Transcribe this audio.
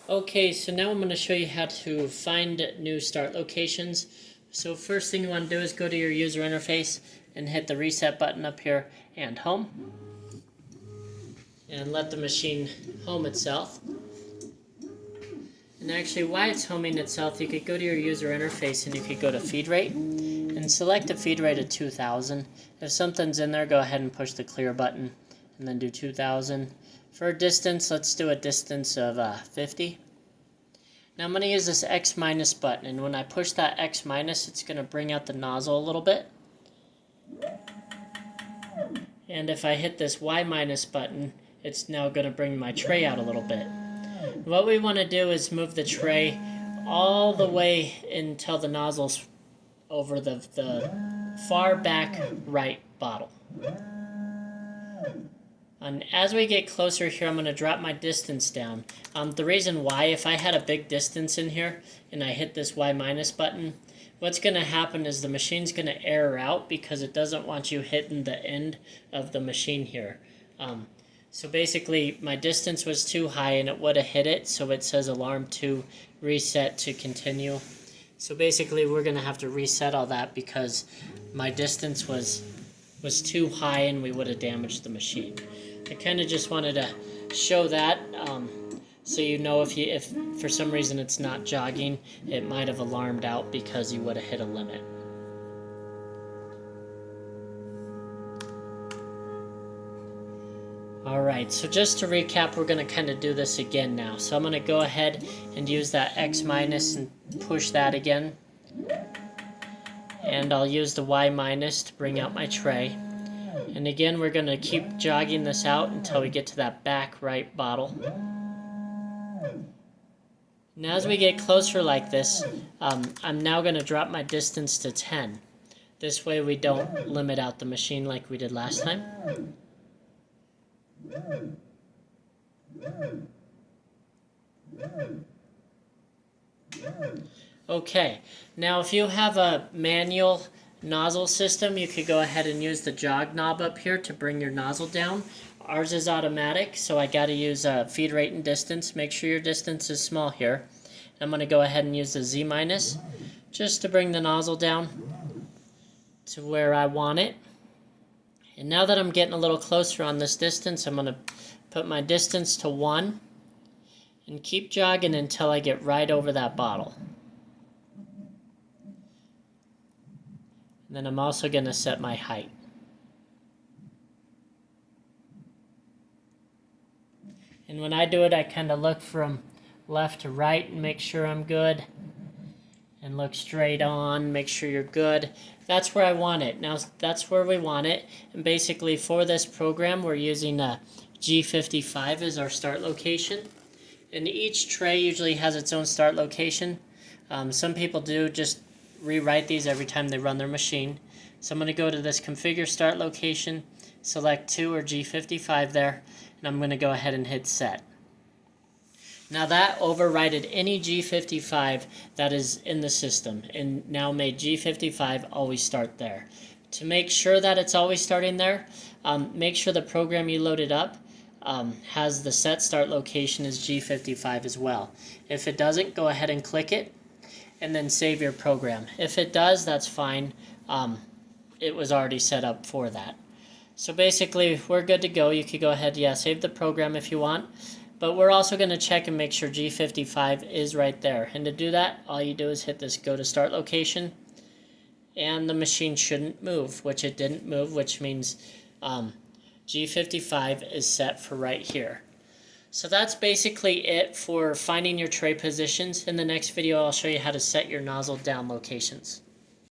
Okay, so now I'm going to show you how to find new start locations. So first thing you want to do is go to your user interface and hit the reset button up here and home. And let the machine home itself. And actually, while it's homing itself, you could go to your user interface and you could go to feed rate and select a feed rate of 2000. If something's in there, go ahead and push the clear button and then do 2000. For a distance, let's do a distance of 50. Now I'm going to use this X minus button, and when I push that X minus, it's going to bring out the nozzle a little bit. And if I hit this Y minus button, it's now going to bring my tray out a little bit. What we want to do is move the tray all the way until the nozzle's over the far back right bottle. And as we get closer here, I'm going to drop my distance down. The reason why, if I had a big distance in here and I hit this Y minus button, what's going to happen is the machine's going to error out because it doesn't want you hitting the end of the machine here. So basically, my distance was too high and it would have hit it, so it says alarm 2, reset to continue. So basically, we're going to have to reset all that because my distance was too high and we would have damaged the machine. I kind of just wanted to show that so you know if for some reason it's not jogging, it might have alarmed out because you would have hit a limit. Alright, so just to recap, we're going to kind of do this again now. So I'm going to go ahead and use that X minus and push that again. And I'll use the Y minus to bring out my tray. And again, we're going to keep jogging this out until we get to that back right bottle. Now as we get closer like this, I'm now going to drop my distance to 10. This way we don't limit out the machine like we did last time. Okay, now if you have a manual nozzle system, you could go ahead and use the jog knob up here to bring your nozzle down. Ours is automatic, so I got to use feed rate and distance. Make sure your distance is small here. I'm going to go ahead and use the Z minus just to bring the nozzle down to where I want it. And now that I'm getting a little closer on this distance, I'm going to put my distance to 1 and keep jogging until I get right over that bottle. And then I'm also going to set my height. And when I do it, I kind of look from left to right and make sure I'm good. And look straight on, make sure you're good. That's where I want it. Now, that's where we want it. And basically, for this program, we're using a G55 as our start location. And each tray usually has its own start location. Some people do just rewrite these every time they run their machine. So I'm going to go to this configure start location, select 2 or G55 there, and I'm going to go ahead and hit set. Now that overrided any G55 that is in the system and now made G55 always start there. To make sure that it's always starting there, make sure the program you loaded up has the set start location as G55 as well. If it doesn't, go ahead and click it and then save your program. If it does, that's fine. It was already set up for that. So basically, we're good to go. You could go ahead, save the program if you want. But we're also going to check and make sure G55 is right there. And to do that, all you do is hit this go to start location. And the machine shouldn't move, which it didn't move, which means G55 is set for right here. So that's basically it for finding your tray positions. In the next video, I'll show you how to set your nozzle down locations.